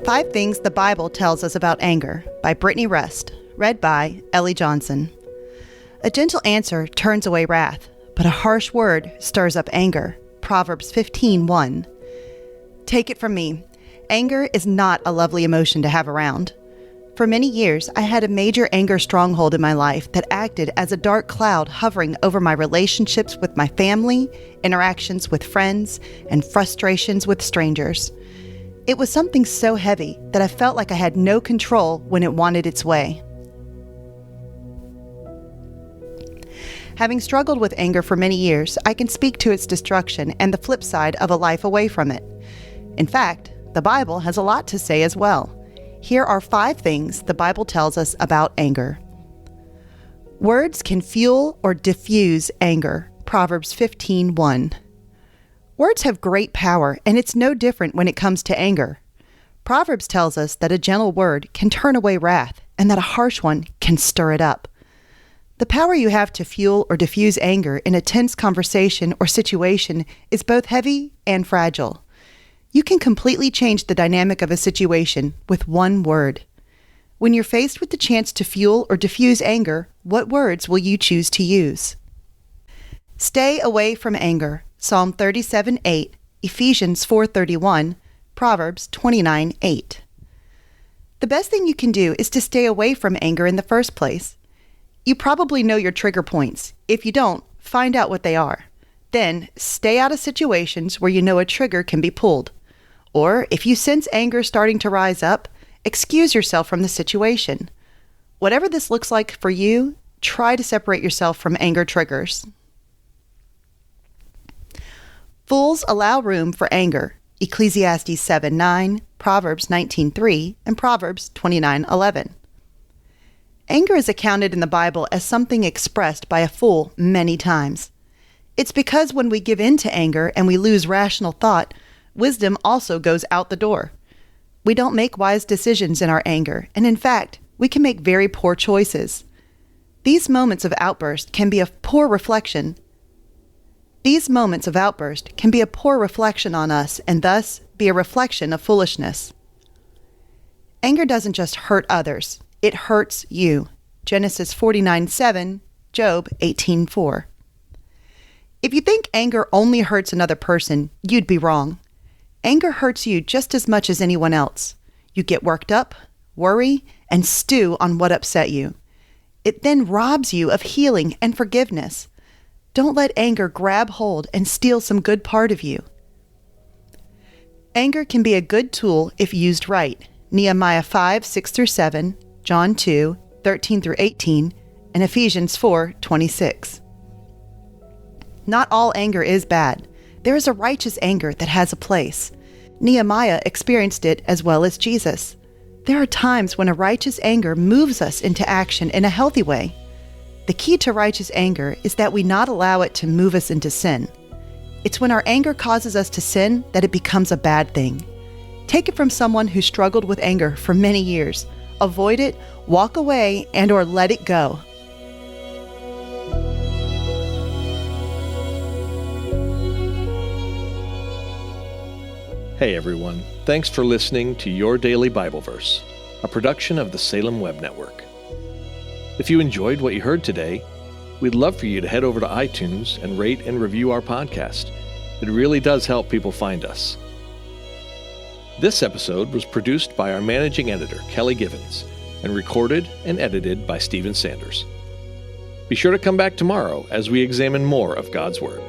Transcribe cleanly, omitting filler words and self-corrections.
5 Things the Bible Tells Us About Anger by Brittany Rest, read by Ellie Johnson. A gentle answer turns away wrath, but a harsh word stirs up anger. Proverbs 15:1. Take it from me, anger is not a lovely emotion to have around. For many years, I had a major anger stronghold in my life that acted as a dark cloud hovering over my relationships with my family, interactions with friends, and frustrations with strangers. It was something so heavy that I felt like I had no control when it wanted its way. Having struggled with anger for many years, I can speak to its destruction and the flip side of a life away from it. In fact, the Bible has a lot to say as well. Here are 5 things the Bible tells us about anger. Words can fuel or diffuse anger. Proverbs 15:1. Words have great power, and it's no different when it comes to anger. Proverbs tells us that a gentle word can turn away wrath, and that a harsh one can stir it up. The power you have to fuel or diffuse anger in a tense conversation or situation is both heavy and fragile. You can completely change the dynamic of a situation with one word. When you're faced with the chance to fuel or diffuse anger, what words will you choose to use? Stay away from anger. Psalm 37:8, Ephesians 4:31, Proverbs 29:8. The best thing you can do is to stay away from anger in the first place. You probably know your trigger points. If you don't, find out what they are. Then, stay out of situations where you know a trigger can be pulled. Or, if you sense anger starting to rise up, excuse yourself from the situation. Whatever this looks like for you, try to separate yourself from anger triggers. Fools allow room for anger. Ecclesiastes 7:9, Proverbs 19:3, and Proverbs 29:11. Anger is accounted in the Bible as something expressed by a fool many times. It's because when we give in to anger and we lose rational thought, wisdom also goes out the door. We don't make wise decisions in our anger, and in fact, we can make very poor choices. These moments of outburst can be a poor reflection on us and thus be a reflection of foolishness. Anger doesn't just hurt others, it hurts you. Genesis 49:7, Job 18:4. If you think anger only hurts another person, you'd be wrong. Anger hurts you just as much as anyone else. You get worked up, worry, and stew on what upset you. It then robs you of healing and forgiveness. Don't let anger grab hold and steal some good part of you. Anger can be a good tool if used right. Nehemiah 5:6-7, John 2:13-18, and Ephesians 4:26. Not all anger is bad. There is a righteous anger that has a place. Nehemiah experienced it as well as Jesus. There are times when a righteous anger moves us into action in a healthy way. The key to righteous anger is that we not allow it to move us into sin. It's when our anger causes us to sin that it becomes a bad thing. Take it from someone who struggled with anger for many years. Avoid it, walk away, and/or let it go. Hey everyone, thanks for listening to Your Daily Bible Verse, a production of the Salem Web Network. If you enjoyed what you heard today, we'd love for you to head over to iTunes and rate and review our podcast. It really does help people find us. This episode was produced by our managing editor, Kelly Givens, and recorded and edited by Stephen Sanders. Be sure to come back tomorrow as we examine more of God's Word.